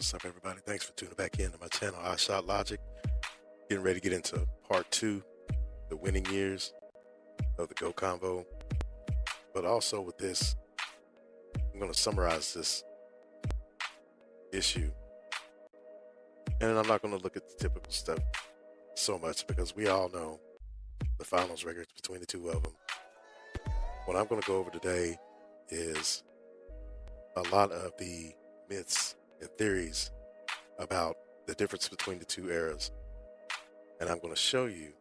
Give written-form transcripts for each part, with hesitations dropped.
What's up, everybody? Thanks for tuning back in to my channel, I Shot Logic. Getting ready to get into part 2, the winning years of the Go Convo. But also with this, I'm going to summarize this issue. And I'm not going to look at the typical stuff so much because we all know the finals records between the two of them. What I'm going to go over today is a lot of the myths and theories about the difference between the two eras. And I'm going to show you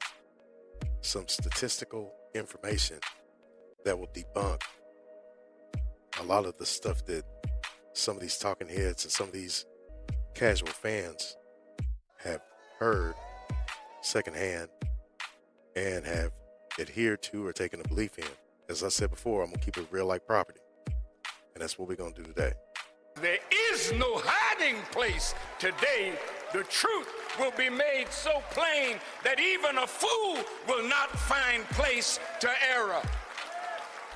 some statistical information that will debunk a lot of the stuff that some of these talking heads and some of these casual fans have heard secondhand and have adhered to or taken a belief in. As I said before, I'm going to keep it real like property. And that's what we're going to do today. There is no hiding place today. The truth will be made so plain that even a fool will not find place to error.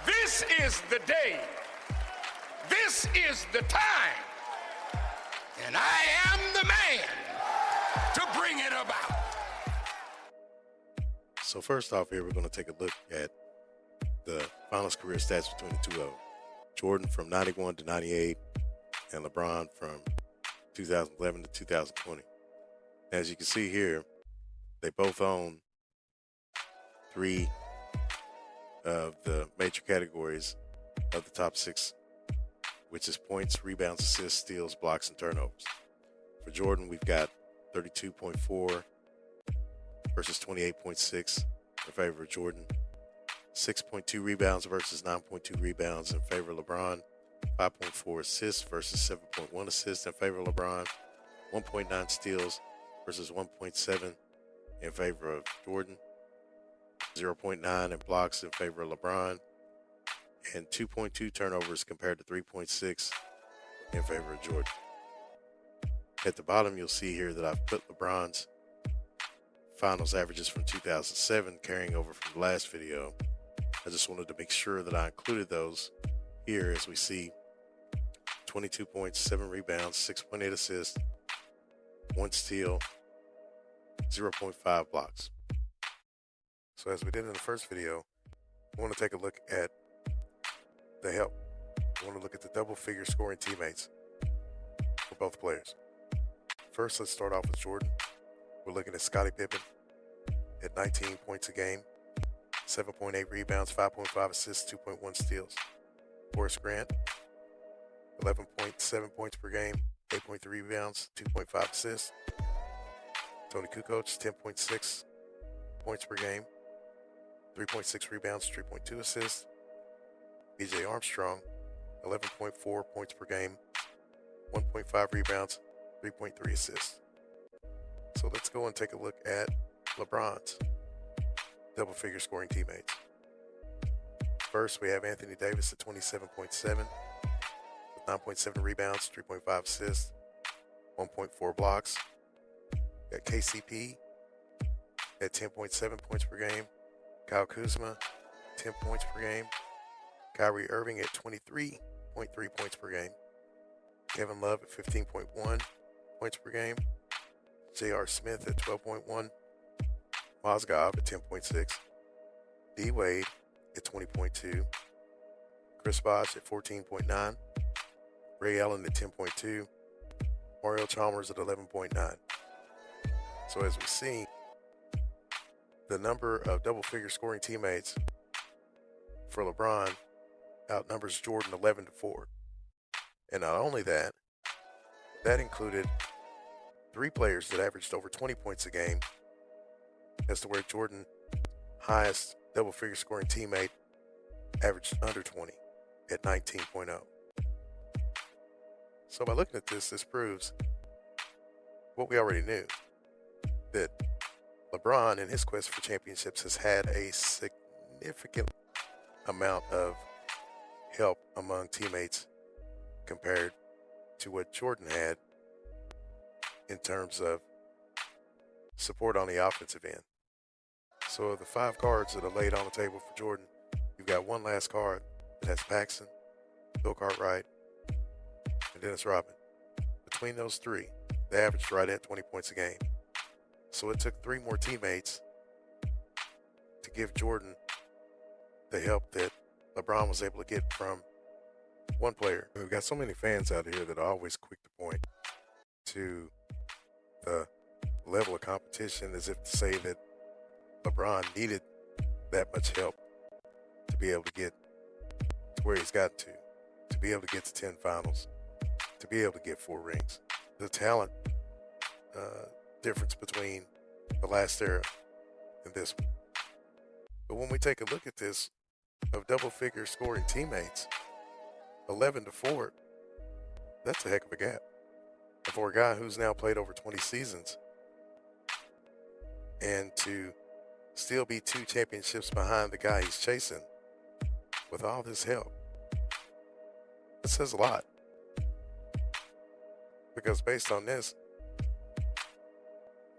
This is the day. This is the time. And I am the man to bring it about. So first off here, we're going to take a look at the finals career stats between the two of them. Jordan from 91 to 98 and LeBron from 2011 to 2020. As you can see here, they both own 3 of the major categories of the top 6, which is points, rebounds, assists, steals, blocks, and turnovers. For Jordan, we've got 32.4 versus 28.6 in favor of Jordan. 6.2 rebounds versus 9.2 rebounds in favor of LeBron. 5.4 assists versus 7.1 assists in favor of LeBron. 1.9 steals versus 1.7 in favor of Jordan. 0.9 in blocks in favor of LeBron. And 2.2 turnovers compared to 3.6 in favor of Jordan. At the bottom, you'll see here that I've put LeBron's finals averages from 2007 carrying over from the last video. I just wanted to make sure that I included those here as we see 22 points, 7 rebounds, 6.8 assists, 1 steal, 0.5 blocks. So as we did in the first video, I want to take a look at the help. I want to look at the double figure scoring teammates for both players. First, let's start off with Jordan. We're looking at Scottie Pippen at 19 points a game, 7.8 rebounds, 5.5 assists, 2.1 steals. Horace Grant, 11.7 points per game, 8.3 rebounds, 2.5 assists. Tony Kukoc, 10.6 points per game, 3.6 rebounds, 3.2 assists. BJ Armstrong, 11.4 points per game, 1.5 rebounds, 3.3 assists. So let's go and take a look at LeBron's double figure scoring teammates. First, we have Anthony Davis at 27.7 with 9.7 rebounds, 3.5 assists, 1.4 blocks. Got KCP at 10.7 points per game. Kyle Kuzma, 10 points per game. Kyrie Irving at 23.3 points per game. Kevin Love at 15.1 points per game. J.R. Smith at 12.1. Mozgov at 10.6. D. Wade at 20.2. Chris Bosh at 14.9. Ray Allen at 10.2. Mario Chalmers at 11.9. So as we see, the number of double-figure scoring teammates for LeBron outnumbers Jordan 11-4. And not only that, that included 3 players that averaged over 20 points a game, as to where Jordan, highest double-figure scoring teammate, averaged under 20 at 19.0. So by looking at this, this proves what we already knew, that LeBron in his quest for championships has had a significant amount of help among teammates compared to what Jordan had in terms of support on the offensive end. So of the 5 cards that are laid on the table for Jordan, you've got one last card that has Paxson, Bill Cartwright, and Dennis Rodman. between those three, they averaged right at 20 points a game. So it took 3 more teammates to give Jordan the help that LeBron was able to get from one player. We've got so many fans out here that are always quick to point to the level of competition as if to say that LeBron needed that much help to be able to get to where he's gotten to be able to get to 10 finals, to be able to get 4 rings. The talent difference between the last era and this one. But when we take a look at this, of double-figure scoring teammates, 11-4, that's a heck of a gap. And for a guy who's now played over 20 seasons, and to still be 2 championships behind the guy he's chasing with all this help, that says a lot. Because based on this,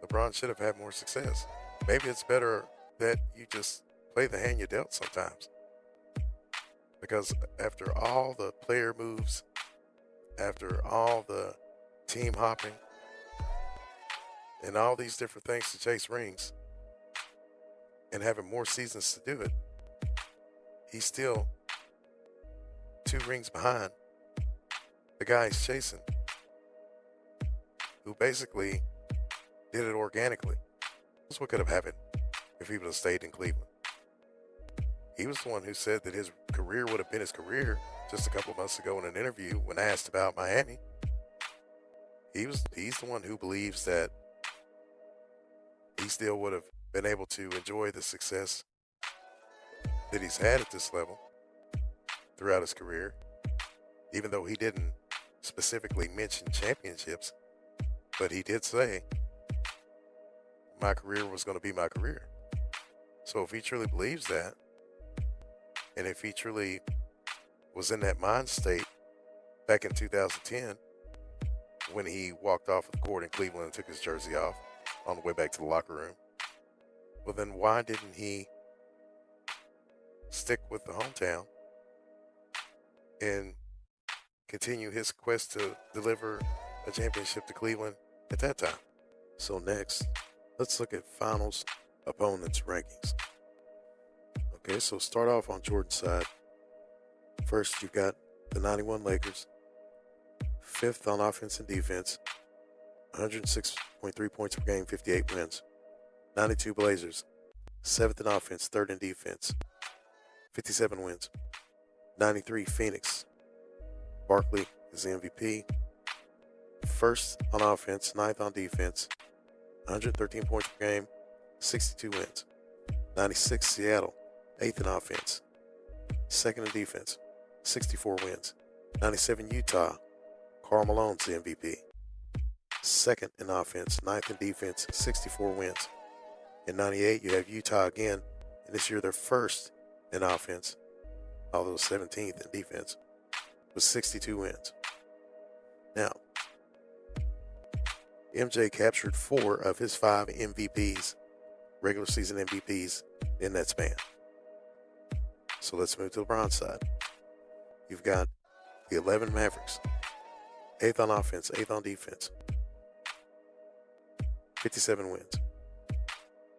LeBron should have had more success. Maybe it's better that you just play the hand you dealt sometimes. Because after all the player moves, after all the team hopping, and all these different things to chase rings, and having more seasons to do it, he's still 2 rings behind the guy he's chasing, who basically did it organically. That's what could have happened if he would have stayed in Cleveland. He was the one who said that his career would have been his career just a couple of months ago in an interview when asked about Miami. He's the one who believes that he still would have been able to enjoy the success that he's had at this level throughout his career, even though he didn't specifically mention championships, but he did say my career was going to be my career. So if he truly believes that, and if he truly was in that mind state back in 2010 when he walked off of the court in Cleveland and took his jersey off on the way back to the locker room, well then why didn't he stick with the hometown and continue his quest to deliver a championship to Cleveland at that time? So next, let's look at finals opponents rankings. Okay, so start off on Jordan's side. First, you've got the 91 Lakers, 5th on offense and defense, 106.3 points per game, 58 wins. 92 Blazers, 7th in offense, 3rd in defense, 57 wins. 93 Phoenix, Barkley is the MVP, 1st on offense, 9th on defense, 113 points per game, 62 wins. 96 Seattle, 8th in offense, 2nd in defense, 64 wins. 97 Utah, Karl Malone's the MVP, 2nd in offense, 9th in defense, 64 wins. In 98, you have Utah again, and this year they're 1st in offense, although 17th in defense, with 62 wins. Now, MJ captured 4 of his 5 MVPs, regular season MVPs, in that span. So let's move to LeBron's side. You've got the 11 Mavericks, 8th on offense, 8th on defense, 57 wins.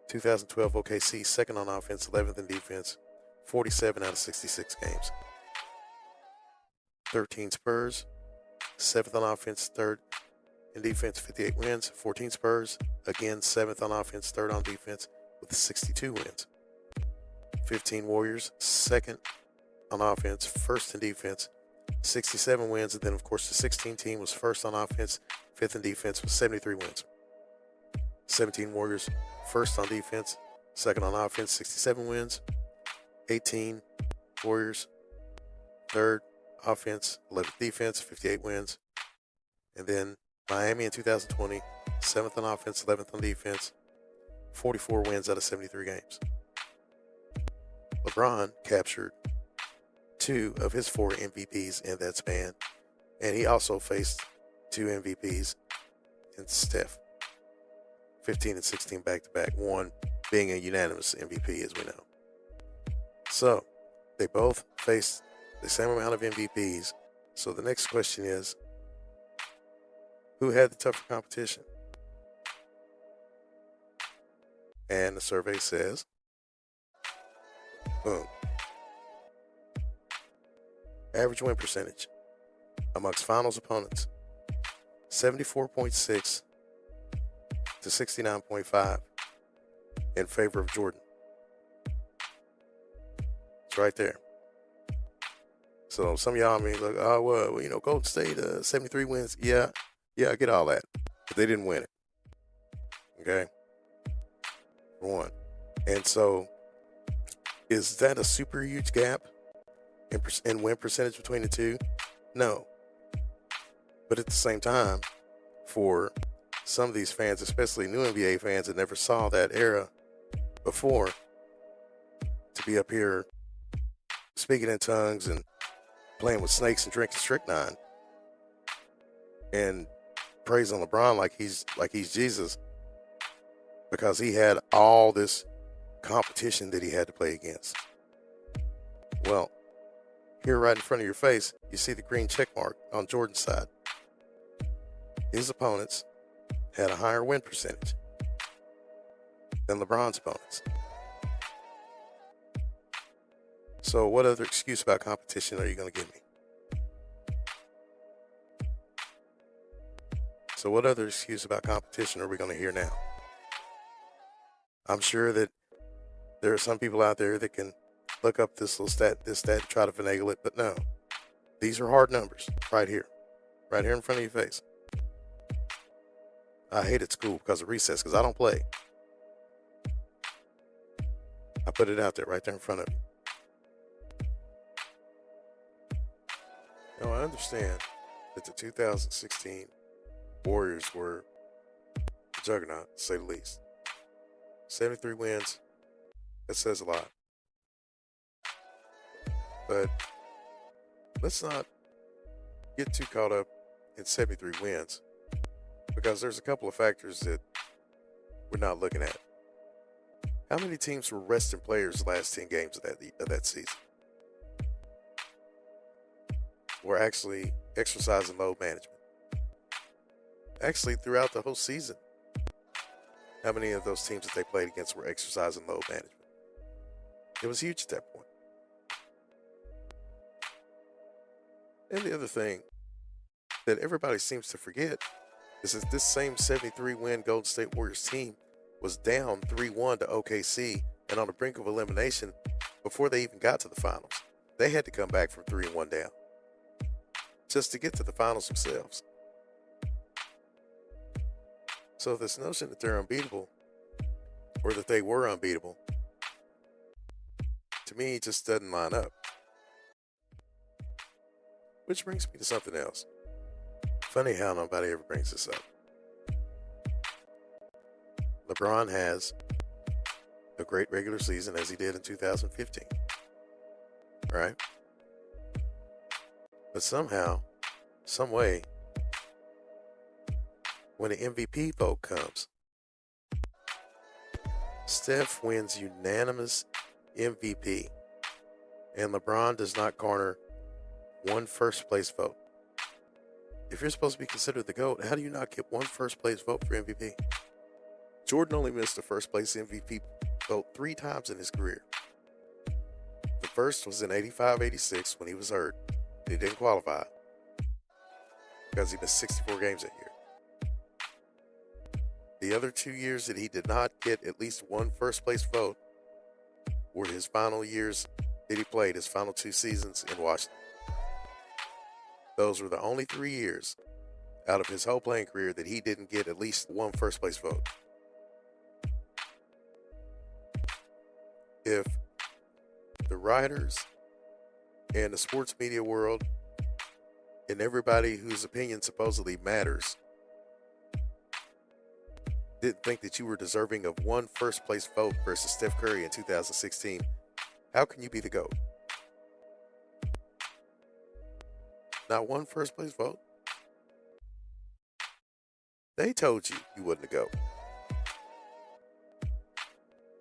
2012 OKC, 2nd on offense, 11th in defense, 47 out of 66 games. 13 Spurs, 7th on offense, 3rd in defense, 58 wins. 14 Spurs, again 7th on offense, 3rd on defense, with 62 wins. 15 Warriors, 2nd on offense, 1st in defense, 67 wins. And then, of course, the 16 team was 1st on offense, 5th in defense, with 73 wins. 17 Warriors, 1st on defense, 2nd on offense, 67 wins. 18 Warriors, 3rd offense, 11th defense, 58 wins. And then Miami in 2020, 7th on offense, 11th on defense, 44 wins out of 73 games. LeBron captured 2 of his 4 MVPs in that span, and he also faced 2 MVPs in Steph. 15 and 16 back-to-back, one being a unanimous MVP, as we know. So, they both faced the same amount of MVPs. So the next question is, Who had the tougher competition? And the survey says, boom. Average win percentage amongst finals opponents, 74.6 to 69.5 in favor of Jordan. It's right there. So some of y'all may look, oh, well, you know, Golden State, 73 wins. Yeah, I get all that. But they didn't win it. Okay? For one. And so, is that a super huge gap in win percentage between the two? No. But at the same time, for some of these fans, especially new NBA fans that never saw that era before, to be up here speaking in tongues and playing with snakes and drinking strychnine and praising LeBron like he's Jesus because he had all this competition that he had to play against. Well, here right in front of your face, you see the green check mark on Jordan's side. His opponents had a higher win percentage than LeBron's opponents. So what other excuse about competition are you going to give me? So what other excuse about competition are we going to hear now? I'm sure that there are some people out there that can look up this stat, and try to finagle it, but no. These are hard numbers right here in front of your face. I hated school because of recess, because I don't play. I put it out there right there in front of you. Now, I understand that the 2016 Warriors were a juggernaut, to say the least. 73 wins, that says a lot. But let's not get too caught up in 73 wins, because there's a couple of factors that we're not looking at. How many teams were resting players the last 10 games of that season? Were actually exercising load management. Actually, throughout the whole season, how many of those teams that they played against were exercising load management? It was huge at that point. And the other thing that everybody seems to forget is that this same 73-win Golden State Warriors team was down 3-1 to OKC and on the brink of elimination before they even got to the finals. They had to come back from 3-1 down just to get to the finals themselves. So this notion that they're unbeatable, or that they were unbeatable, to me just doesn't line up. Which brings me to something else. Funny how nobody ever brings this up. LeBron has a great regular season as he did in 2015. Right? But somehow, some way, when the MVP vote comes, Steph wins unanimous MVP, and LeBron does not garner one first place vote. If you're supposed to be considered the GOAT, how do you not get one first place vote for MVP? Jordan only missed the first place MVP vote 3 times in his career. The first was in 85-86 when he was hurt. He didn't qualify because he missed 64 games that year. The other 2 years that he did not get at least one first place vote were his final years that he played, his final 2 seasons in Washington. Those were the only 3 years out of his whole playing career that he didn't get at least one first place vote. If the writers and the sports media world and everybody whose opinion supposedly matters didn't think that you were deserving of one first place vote versus Steph Curry in 2016, how can you be the GOAT? Not one first place vote? They told you wasn't the GOAT.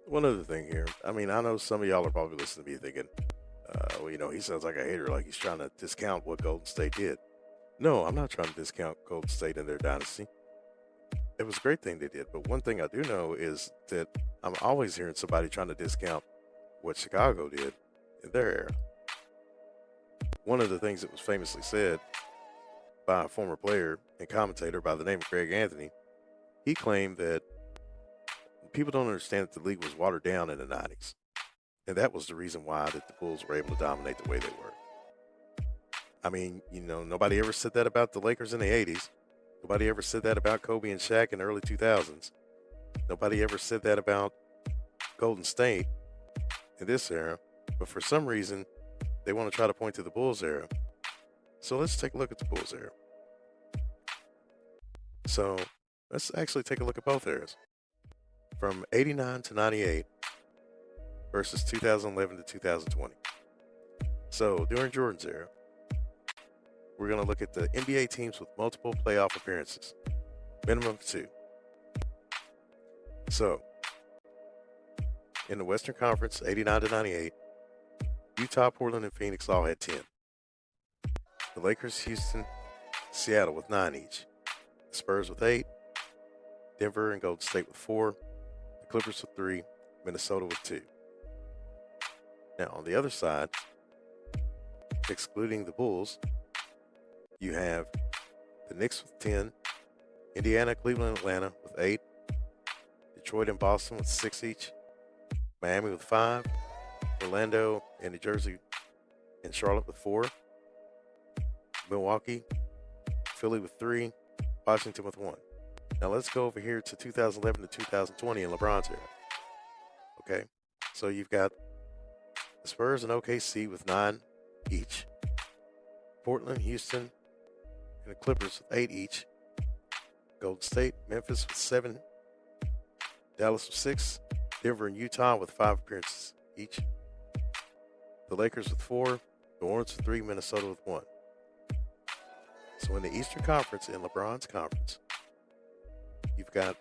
One other thing here. I mean, I know some of y'all are probably listening to me thinking, well, you know, he sounds like a hater, like he's trying to discount what Golden State did. No, I'm not trying to discount Golden State and their dynasty. It was a great thing they did. But one thing I do know is that I'm always hearing somebody trying to discount what Chicago did in their era. One of the things that was famously said by a former player and commentator by the name of Greg Anthony, he claimed that people don't understand that the league was watered down in the 90s. And that was the reason why that the Bulls were able to dominate the way they were. I mean, nobody ever said that about the Lakers in the 80s. Nobody ever said that about Kobe and Shaq in the early 2000s. Nobody ever said that about Golden State in this era. But for some reason, they want to try to point to the Bulls era. So let's take a look at the Bulls era. So let's actually take a look at both eras. From 89 to 98 versus 2011 to 2020. So during Jordan's era, we're going to look at the NBA teams with multiple playoff appearances, minimum of 2. So, in the Western Conference, 89 to 98, Utah, Portland, and Phoenix all had 10. The Lakers, Houston, Seattle with 9 each. The Spurs with 8. Denver and Golden State with 4. The Clippers with 3. Minnesota with 2. Now, on the other side, excluding the Bulls, you have the Knicks with 10, Indiana, Cleveland, Atlanta with 8, Detroit and Boston with 6 each, Miami with 5, Orlando and New Jersey and Charlotte with 4, Milwaukee, Philly with 3, Washington with 1. Now let's go over here to 2011 to 2020 in LeBron's era. Okay, so you've got the Spurs and OKC with 9 each, Portland, Houston, and the Clippers with 8 each. Golden State, Memphis with 7. Dallas with 6. Denver and Utah with 5 appearances each. The Lakers with 4. New Orleans with 3. Minnesota with 1. So in the Eastern Conference, in LeBron's conference, you've got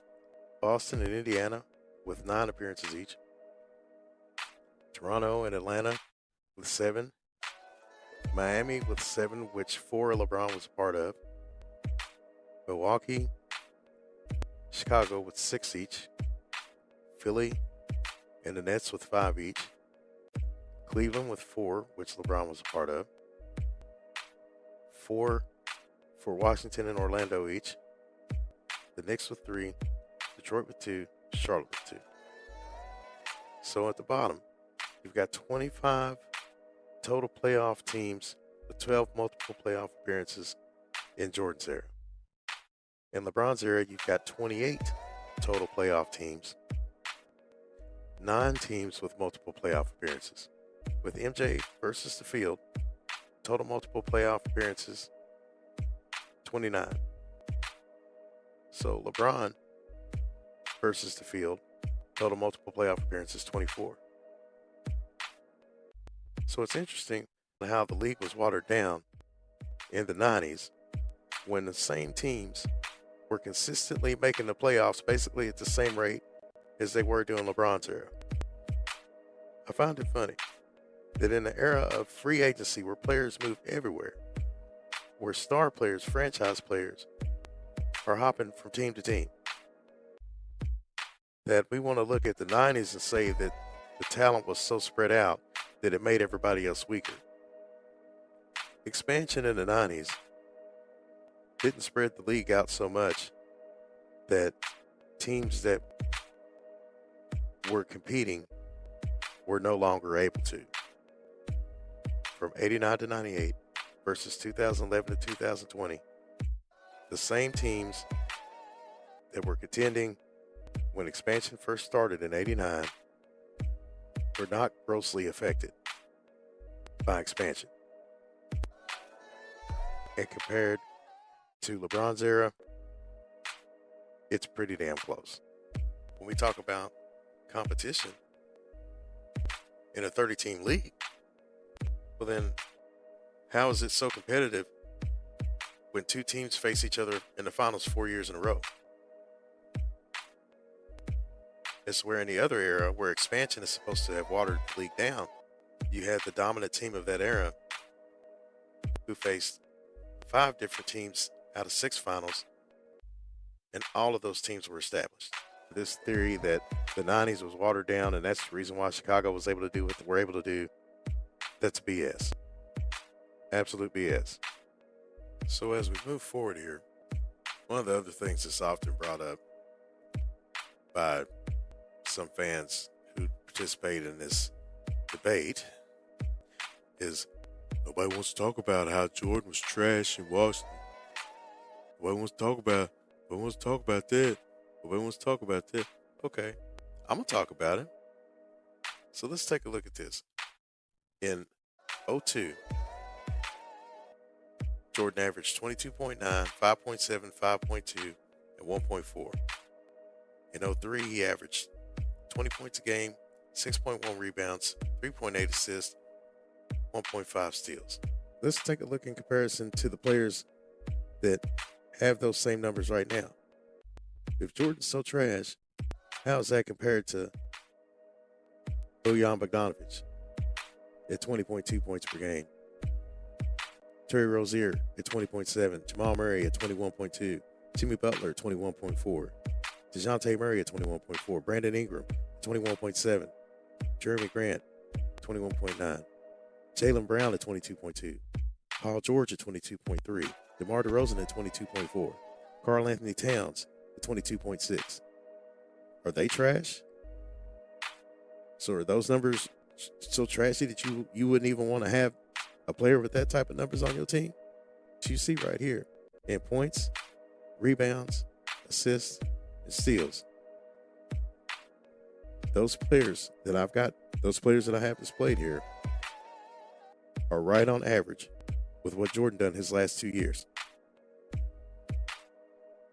Boston and Indiana with 9 appearances each. Toronto and Atlanta with 7. Miami with 7, which 4 LeBron was a part of. Milwaukee, Chicago with 6 each. Philly and the Nets with 5 each. Cleveland with 4, which LeBron was a part of. 4 for Washington and Orlando each. The Knicks with 3. Detroit with 2. Charlotte with 2. So at the bottom, you've got 25 total playoff teams with 12 multiple playoff appearances in Jordan's era. In LeBron's era, you've got 28 total playoff teams, 9 teams with multiple playoff appearances. With MJ versus the field, total multiple playoff appearances, 29. So LeBron versus the field, total multiple playoff appearances, 24. So it's interesting how the league was watered down in the 90s when the same teams were consistently making the playoffs basically at the same rate as they were during LeBron's era. I find it funny that in the era of free agency where players move everywhere, where star players, franchise players, are hopping from team to team, that we want to look at the 90s and say that the talent was so spread out that it made everybody else weaker. Expansion in the 90s didn't spread the league out so much that teams that were competing were no longer able to. From 89 to 98 versus 2011 to 2020, the same teams that were contending when expansion first started in 89 were not grossly affected by expansion. And compared to LeBron's era, it's pretty damn close. When we talk about competition in a 30-team league, well then, how is it so competitive when 2 teams face each other in the finals 4 years in a row? It's where in the other era, where expansion is supposed to have watered the league down, you had the dominant team of that era who faced 5 different teams out of 6 finals, and all of those teams were established. This theory that the 90s was watered down and that's the reason why Chicago was able to do what they were able to do, that's BS. Absolute BS. So as we move forward here, one of the other things that's often brought up by some fans who participate in this debate is nobody wants to talk about how Jordan was trash in Washington. Nobody wants to talk about that. Nobody wants to talk about that. Okay, I'm going to talk about it. So let's take a look at this. In 2002, Jordan averaged 22.9, 5.7, 5.2, and 1.4. In 2003, he averaged 20 points a game, 6.1 rebounds, 3.8 assists, 1.5 steals. Let's take a look in comparison to the players that have those same numbers right now. If Jordan's so trash, how is that compared to Bojan Bogdanovic at 20.2 points per game? Terry Rozier at 20.7, Jamal Murray at 21.2, Jimmy Butler at 21.4, DeJounte Murray at 21.4, Brandon Ingram at 21.7, Jeremy Grant 21.9, Jaylen Brown at 22.2, Paul George at 22.3, DeMar DeRozan at 22.4, Karl Anthony Towns at 22.6. Are they trash? So are those numbers so trashy that you wouldn't even want to have a player with that type of numbers on your team? You see right here in points, rebounds, assists, and steals. Those players that I have displayed here are right on average with what Jordan done his last 2 years.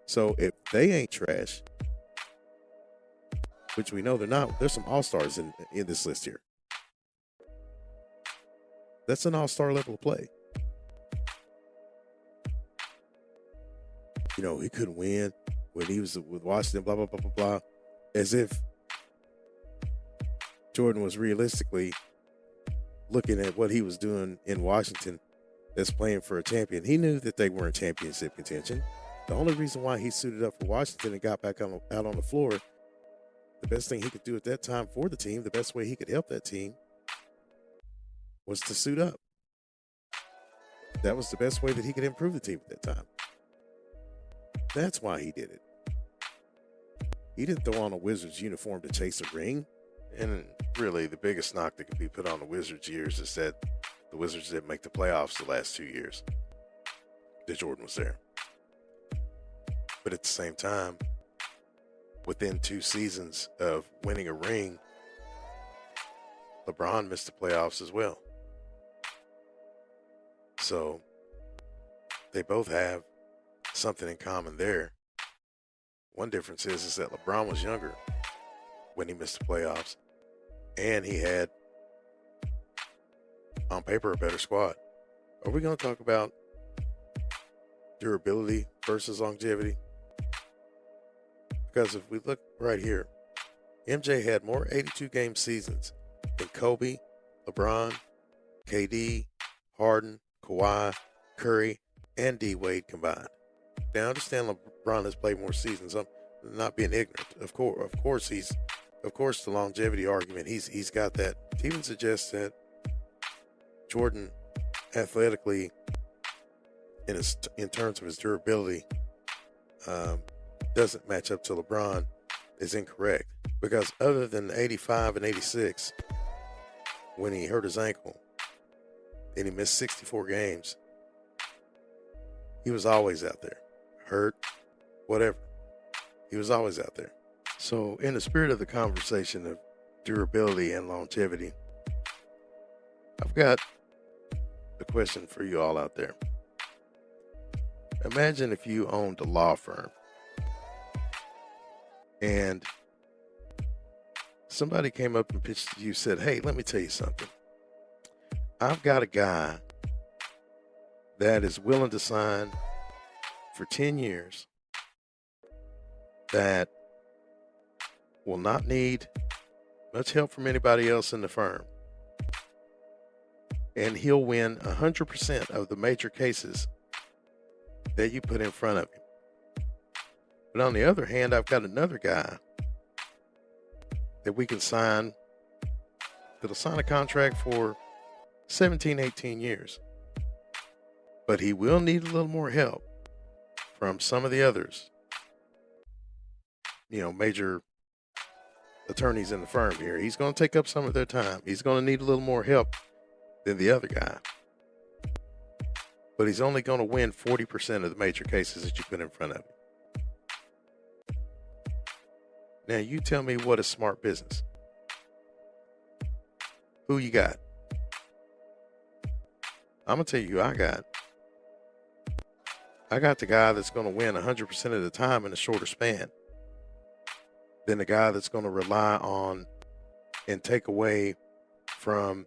So if they ain't trash, which we know they're not, there's some all-stars in this list here. That's an all-star level of play. You know, he couldn't win when he was with Washington, blah, blah, blah, blah, blah. As if Jordan was realistically looking at what he was doing in Washington as playing for a champion. He knew that they weren't championship contention. The only reason why he suited up for Washington and got back out on the floor, the best thing he could do at that time for the team, the best way he could help that team, was to suit up. That was the best way that he could improve the team at that time. That's why he did it. He didn't throw on a Wizards uniform to chase a ring. And really, the biggest knock that could be put on the Wizards years is that the Wizards didn't make the playoffs the last 2 years that Jordan was there. But at the same time, within 2 seasons of winning a ring, LeBron missed the playoffs as well. So they both have something in common there. One difference is that LeBron was younger when he missed the playoffs, and he had, on paper, a better squad. Are we going to talk about durability versus longevity? Because if we look right here, MJ had more 82-game seasons than Kobe, LeBron, KD, Harden, Kawhi, Curry, and D. Wade combined. Now, I understand LeBron has played more seasons. I'm not being ignorant. Of course, the longevity argument, he's got that. To even suggest that Jordan, athletically, in terms of his durability, doesn't match up to LeBron is incorrect. Because other than 85 and 86, when he hurt his ankle and he missed 64 games, he was always out there. Hurt, whatever. He was always out there. So in the spirit of the conversation of durability and longevity, I've got a question for you all out there. Imagine if you owned a law firm and somebody came up and pitched to you, said, hey, let me tell you something. I've got a guy that is willing to sign for 10 years that will not need much help from anybody else in the firm. And he'll win 100% of the major cases that you put in front of him. But on the other hand, I've got another guy that we can sign, that'll sign a contract for 17, 18 years. But he will need a little more help from some of the others, major attorneys in the firm here. He's going to take up some of their time. He's going to need a little more help than the other guy. But he's only going to win 40% of the major cases that you put in front of him. Now, you tell me what is smart business. Who you got? I'm going to tell you who I got. I got the guy that's going to win 100% of the time in a shorter span than the guy that's going to rely on and take away from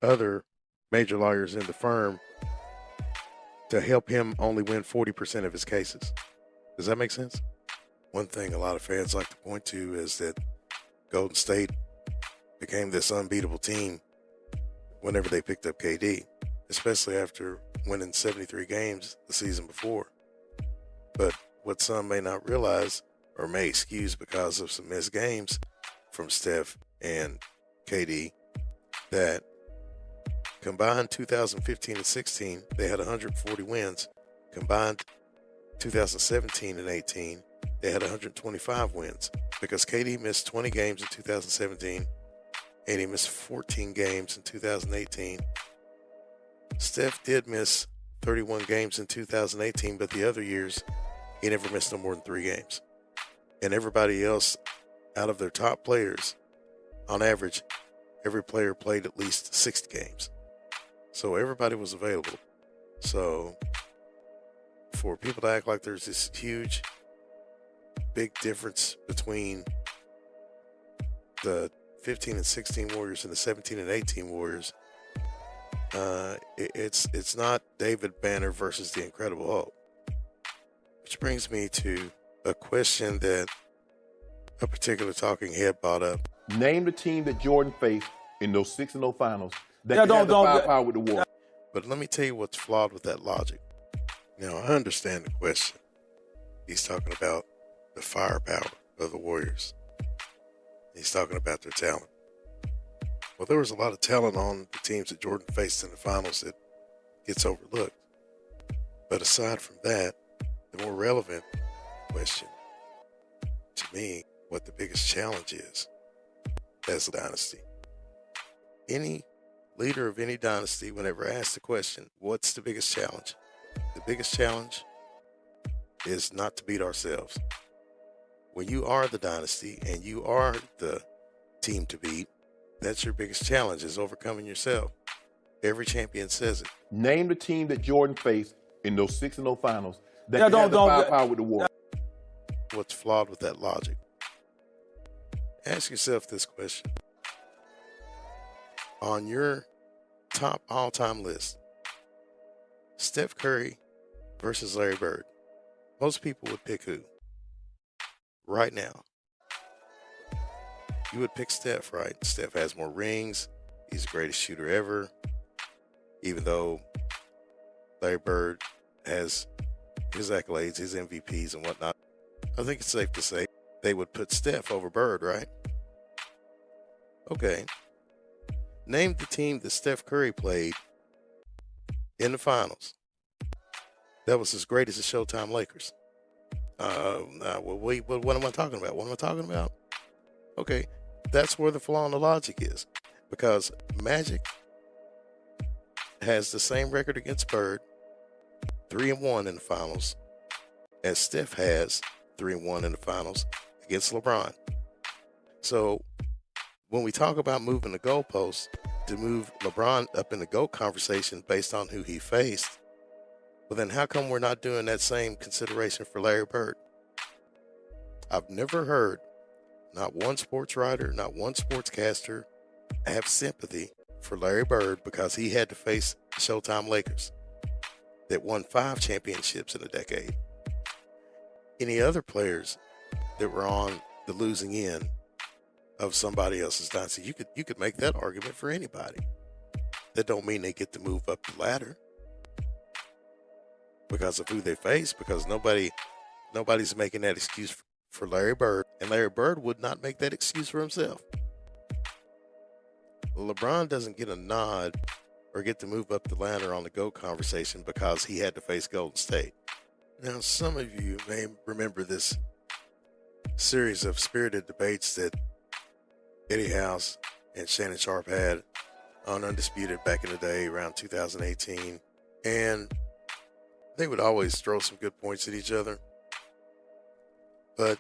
other major lawyers in the firm to help him only win 40% of his cases. Does that make sense? One thing a lot of fans like to point to is that Golden State became this unbeatable team whenever they picked up KD, especially after winning 73 games the season before. But what some may not realize or may excuse because of some missed games from Steph and KD, that combined 2015 and 16, they had 140 wins. Combined 2017 and 18, they had 125 wins because KD missed 20 games in 2017 and he missed 14 games in 2018. Steph did miss 31 games in 2018, but the other years, he never missed no more than 3 games. And everybody else, out of their top players, on average, every player played at least 60 games. So everybody was available. So for people to act like there's this huge, big difference between the 15 and 16 Warriors and the 17 and 18 Warriors, it's not David Banner versus the Incredible Hulk. Which brings me to a question that a particular talking head brought up. Name the team that Jordan faced in those 6-0 finals that had the firepower with the Warriors. But let me tell you what's flawed with that logic. Now, I understand the question. He's talking about the firepower of the Warriors. He's talking about their talent. Well, there was a lot of talent on the teams that Jordan faced in the finals that gets overlooked. But aside from that, the more relevant question to me, what the biggest challenge is as a dynasty. Any leader of any dynasty, whenever asked the question, what's the biggest challenge? The biggest challenge is not to beat ourselves. When you are the dynasty and you are the team to beat, that's your biggest challenge, is overcoming yourself. Every champion says it. Name the team that Jordan faced in those 6-0 finals that had the firepower with the Warriors. What's flawed with that logic? Ask yourself this question. On your top all-time list, Steph Curry versus Larry Bird, most people would pick who? Right now. You would pick Steph, right? Steph has more rings. He's the greatest shooter ever. Even though Larry Bird has his accolades, his MVPs and whatnot, I think it's safe to say they would put Steph over Bird, right? Okay. Name the team that Steph Curry played in the finals that was as great as the Showtime Lakers. What am I talking about? What am I talking about? Okay, that's where the flaw in the logic is. Because Magic has the same record against Bird, 3-1 in the finals, as Steph has 3-1 in the finals against LeBron. So when we talk about moving the goalposts to move LeBron up in the GOAT conversation based on who he faced, well, then how come we're not doing that same consideration for Larry Bird? I've never heard not one sports writer, not one sportscaster have sympathy for Larry Bird because he had to face the Showtime Lakers that won 5 championships in a decade. Any other players that were on the losing end of somebody else's dynasty, you could make that argument for anybody. That don't mean they get to move up the ladder. because of who they face, because nobody's making that excuse for Larry Bird, and Larry Bird would not make that excuse for himself. LeBron doesn't get a nod or get to move up the ladder on the GOAT conversation because he had to face Golden State. Now, some of you may remember this series of spirited debates that Eddie House and Shannon Sharp had on Undisputed back in the day around 2018. And they would always throw some good points at each other. But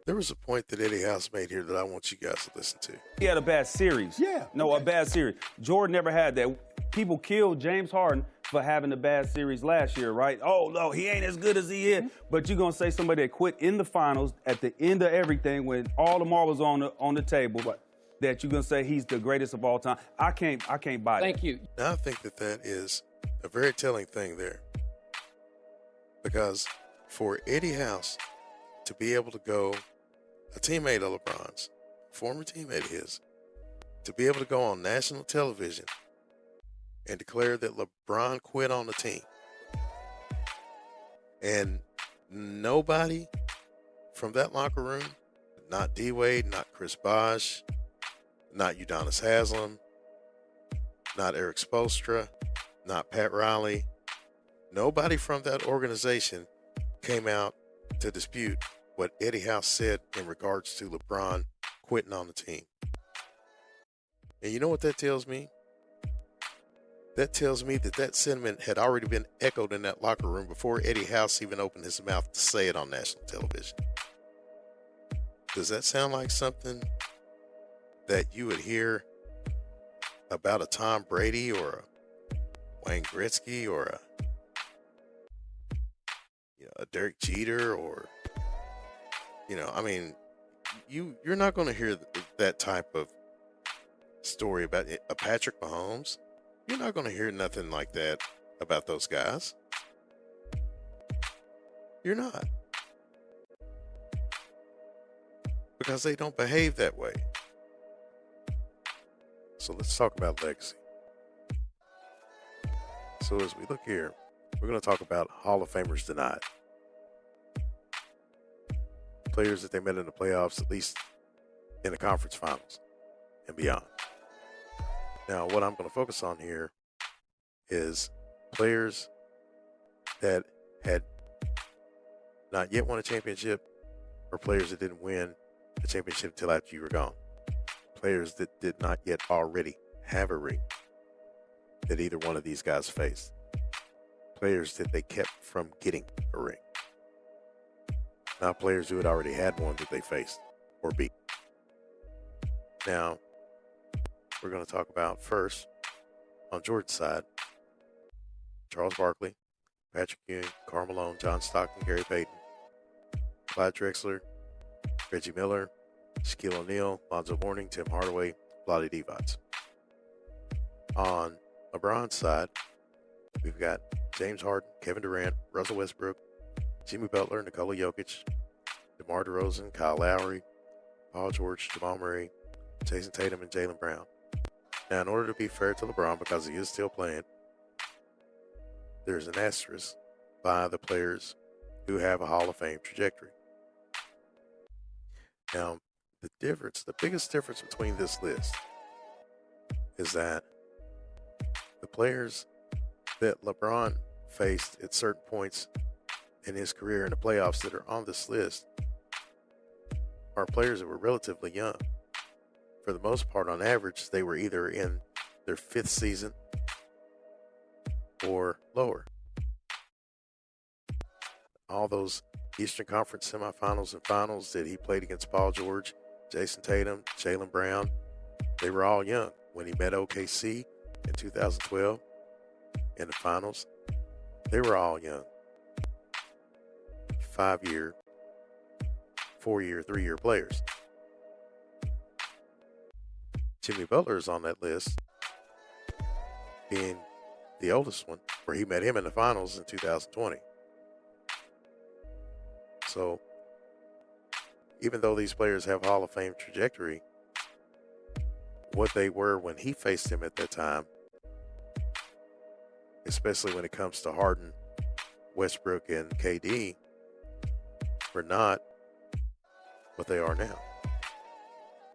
there was a point that Eddie House made here that I want you guys to listen to. He had a bad series. Yeah. No, okay. a bad series. Jordan never had that. People killed James Harden for having a bad series last year, right? Oh, no, he ain't as good as he is. But you're going to say somebody that quit in the finals at the end of everything when all the marbles on the table, that you're going to say he's the greatest of all time. I can't buy that. Thank you. Now, I think that is a very telling thing there. Because for Eddie House to be able to go, a teammate of LeBron's, former teammate of his, to be able to go on national television and declare that LeBron quit on the team. And nobody from that locker room, not D-Wade, not Chris Bosh, not Udonis Haslem, not Eric Spoelstra, not Pat Riley, nobody from that organization came out to dispute what Eddie House said in regards to LeBron quitting on the team. And you know what that tells me? That tells me that sentiment had already been echoed in that locker room before Eddie House even opened his mouth to say it on national television. Does that sound like something that you would hear about a Tom Brady or a Wayne Gretzky or a Derek Jeter or, you're not going to hear that type of story about a Patrick Mahomes. You're not going to hear nothing like that about those guys. You're not. Because they don't behave that way. So let's talk about legacy. So as we look here, we're going to talk about Hall of Famers denied. Players that they met in the playoffs, at least in the conference finals and beyond. Now, what I'm going to focus on here is players that had not yet won a championship or players that didn't win a championship until after you were gone. Players that did not yet already have a ring that either one of these guys faced. Players that they kept from getting a ring. Not players who had already had one that they faced or beat. Now, we're going to talk about first, on Jordan's side, Charles Barkley, Patrick Ewing, Karl Malone, John Stockton, Gary Payton, Clyde Drexler, Reggie Miller, Shaquille O'Neal, Lonzo Mourning, Tim Hardaway, Vlade Divac. On LeBron's side, we've got James Harden, Kevin Durant, Russell Westbrook, Jimmy Butler, Nikola Jokic, DeMar DeRozan, Kyle Lowry, Paul George, Jamal Murray, Jason Tatum, and Jaylen Brown. Now, in order to be fair to LeBron, because he is still playing, there's an asterisk by the players who have a Hall of Fame trajectory. Now, the biggest difference between this list is that the players that LeBron faced at certain points in his career in the playoffs that are on this list are players that were relatively young. For the most part, on average, they were either in their 5th season or lower. All those Eastern Conference semifinals and finals that he played against Paul George, Jason Tatum, Jaylen Brown, they were all young. When he met OKC in 2012 in the finals, they were all young. 5-year, 4-year, 3-year players. Jimmy Butler is on that list, being the oldest one, where he met him in the finals in 2020. So, even though these players have Hall of Fame trajectory, what they were when he faced him at that time, especially when it comes to Harden Westbrook and KD were not what they are now.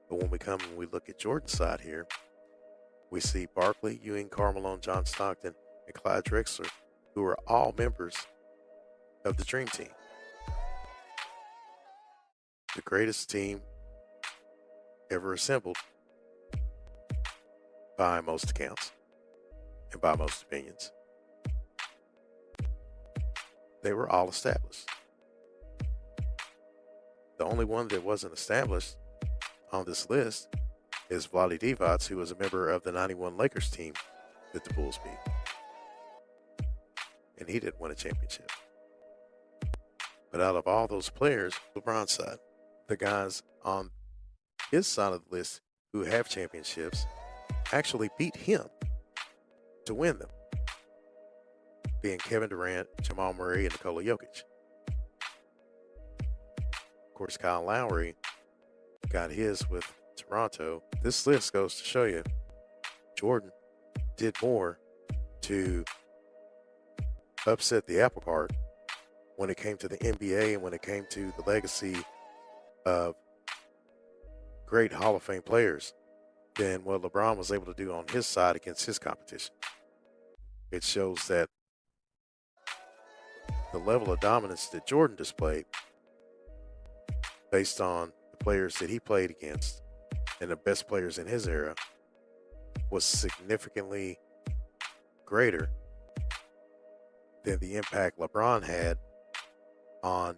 But when we come and we look at Jordan's side here, we see Barkley, Ewing, Carmelo, John Stockton, and Clyde Drexler, who are all members of the Dream Team. The greatest team ever assembled by most accounts and by most opinions. They were all established. The only one that wasn't established on this list is Vlade Divac, who was a member of the 91 Lakers team that the Bulls beat. And he didn't win a championship. But out of all those players, LeBron's side, the guys on his side of the list who have championships actually beat him to win them, being Kevin Durant, Jamal Murray, and Nikola Jokic. Of course, Kyle Lowry got his with Toronto. This list goes to show you Jordan did more to upset the apple cart when it came to the NBA and when it came to the legacy of great Hall of Fame players than what LeBron was able to do on his side against his competition. It shows that the level of dominance that Jordan displayed based on the players that he played against and the best players in his era was significantly greater than the impact LeBron had on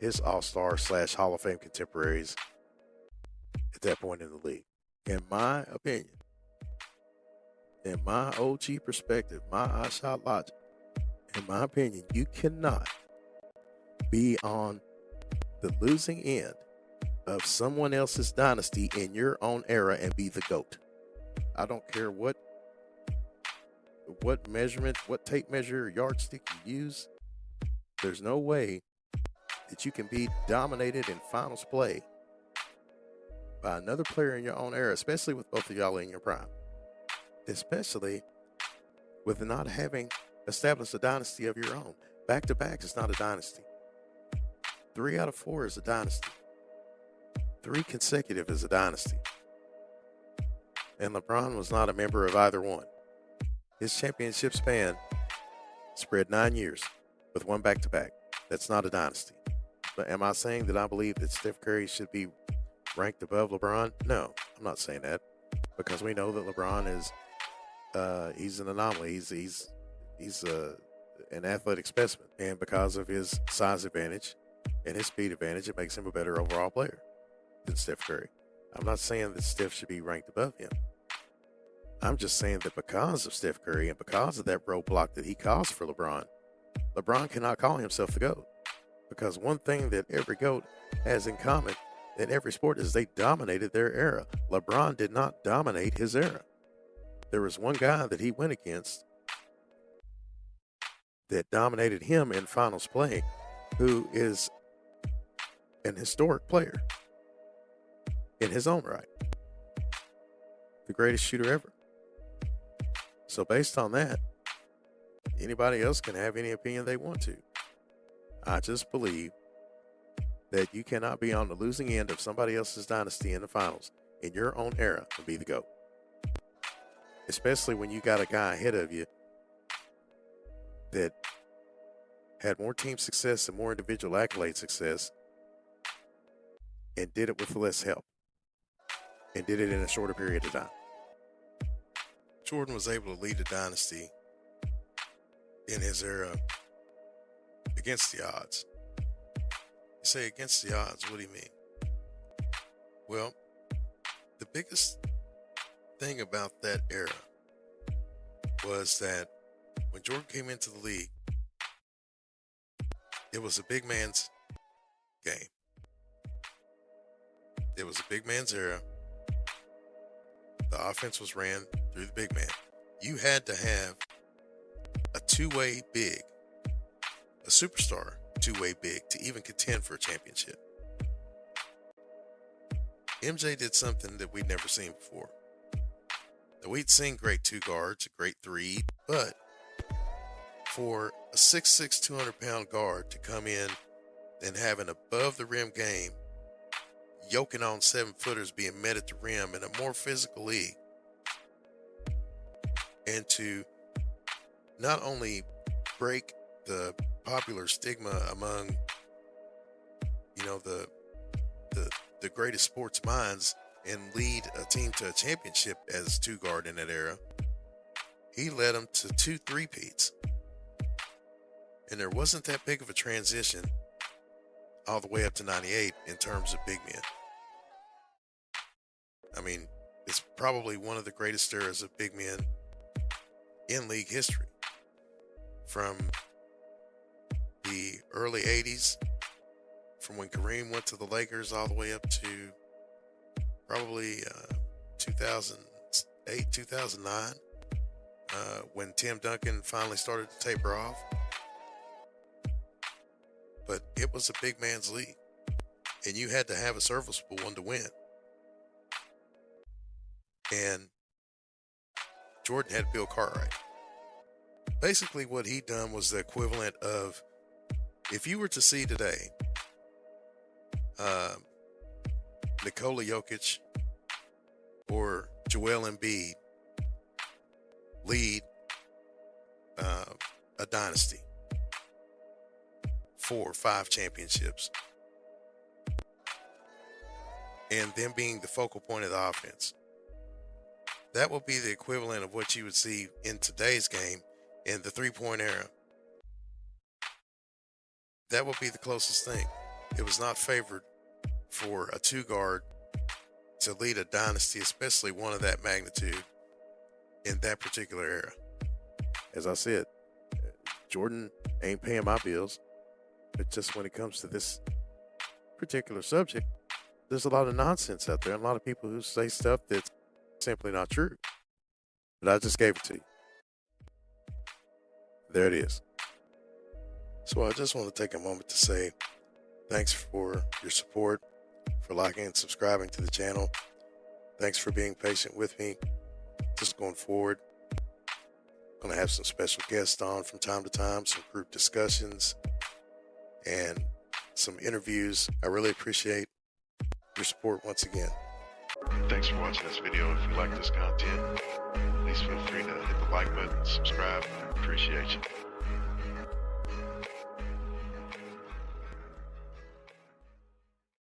his all-star / Hall of Fame contemporaries at that point in the league. In my opinion, in my OG perspective, my iShot logic, in my opinion, you cannot be on the losing end of someone else's dynasty in your own era and be the GOAT. I don't care what measurement, what tape measure or yardstick you use. There's no way that you can be dominated in finals play by another player in your own era, especially with both of y'all in your prime. Especially with not having established a dynasty of your own. Back-to-back is not a dynasty. 3 out of 4 is a dynasty. 3 consecutive is a dynasty. And LeBron was not a member of either one. His championship span spread 9 years with 1 back-to-back. That's not a dynasty. But am I saying that I believe that Steph Curry should be ranked above LeBron? No, I'm not saying that, because we know that LeBron is he's an anomaly. He's an athletic specimen, and because of his size advantage and his speed advantage, it makes him a better overall player than Steph Curry. I'm not saying that Steph should be ranked above him. I'm just saying that because of Steph Curry and because of that roadblock that he caused for LeBron, LeBron cannot call himself the GOAT. Because one thing that every GOAT has in common in every sport is they dominated their era. LeBron did not dominate his era. There was one guy that he went against that dominated him in finals play, who is an historic player in his own right. The greatest shooter ever. So based on that, anybody else can have any opinion they want to. I just believe that you cannot be on the losing end of somebody else's dynasty in the finals in your own era and be the GOAT. Especially when you got a guy ahead of you that had more team success and more individual accolade success and did it with less help and did it in a shorter period of time. Jordan was able to lead a dynasty in his era against the odds. You say against the odds, what do you mean? Well, the biggest thing about that era was that when Jordan came into the league, it was a big man's game. It was a big man's era. The offense was ran through the big man. You had to have a two-way big, a superstar two-way big to even contend for a championship. MJ did something that we'd never seen before. Now, we'd seen great 2 guards, a great 3, but for a 6'6", 200-pound guard to come in and have an above-the-rim game, yoking on 7-footers being met at the rim in a more physical league, and to not only break the popular stigma among, you know, the greatest sports minds and lead a team to a championship as two guard in that era, he led them to 2 3-peats. And there wasn't that big of a transition all the way up to 98 in terms of big men. I mean, it's probably one of the greatest eras of big men in league history. From the early 80s, from when Kareem went to the Lakers all the way up to probably 2008, 2009, when Tim Duncan finally started to taper off. But it was a big man's league, and you had to have a serviceable one to win. And Jordan had Bill Cartwright. Basically, what he done was the equivalent of, if you were to see today Nikola Jokic or Joel Embiid lead a dynasty, 4 or 5 championships, and them being the focal point of the offense, that would be the equivalent of what you would see in today's game in the three-point era. That would be the closest thing. It was not favored for a 2-guard to lead a dynasty, especially one of that magnitude, in that particular era. As I said, Jordan ain't paying my bills, but just when it comes to this particular subject, there's a lot of nonsense out there, and a lot of people who say stuff that's simply not true. But I just gave it to you. There it is. So I just want to take a moment to say thanks for your support, for liking and subscribing to the channel. Thanks for being patient with me. Just going forward, I'm going to have some special guests on from time to time, some group discussions, and some interviews. I really appreciate your support once again. Thanks for watching this video. If you like this content, please feel free to hit the like button, subscribe. I appreciate you.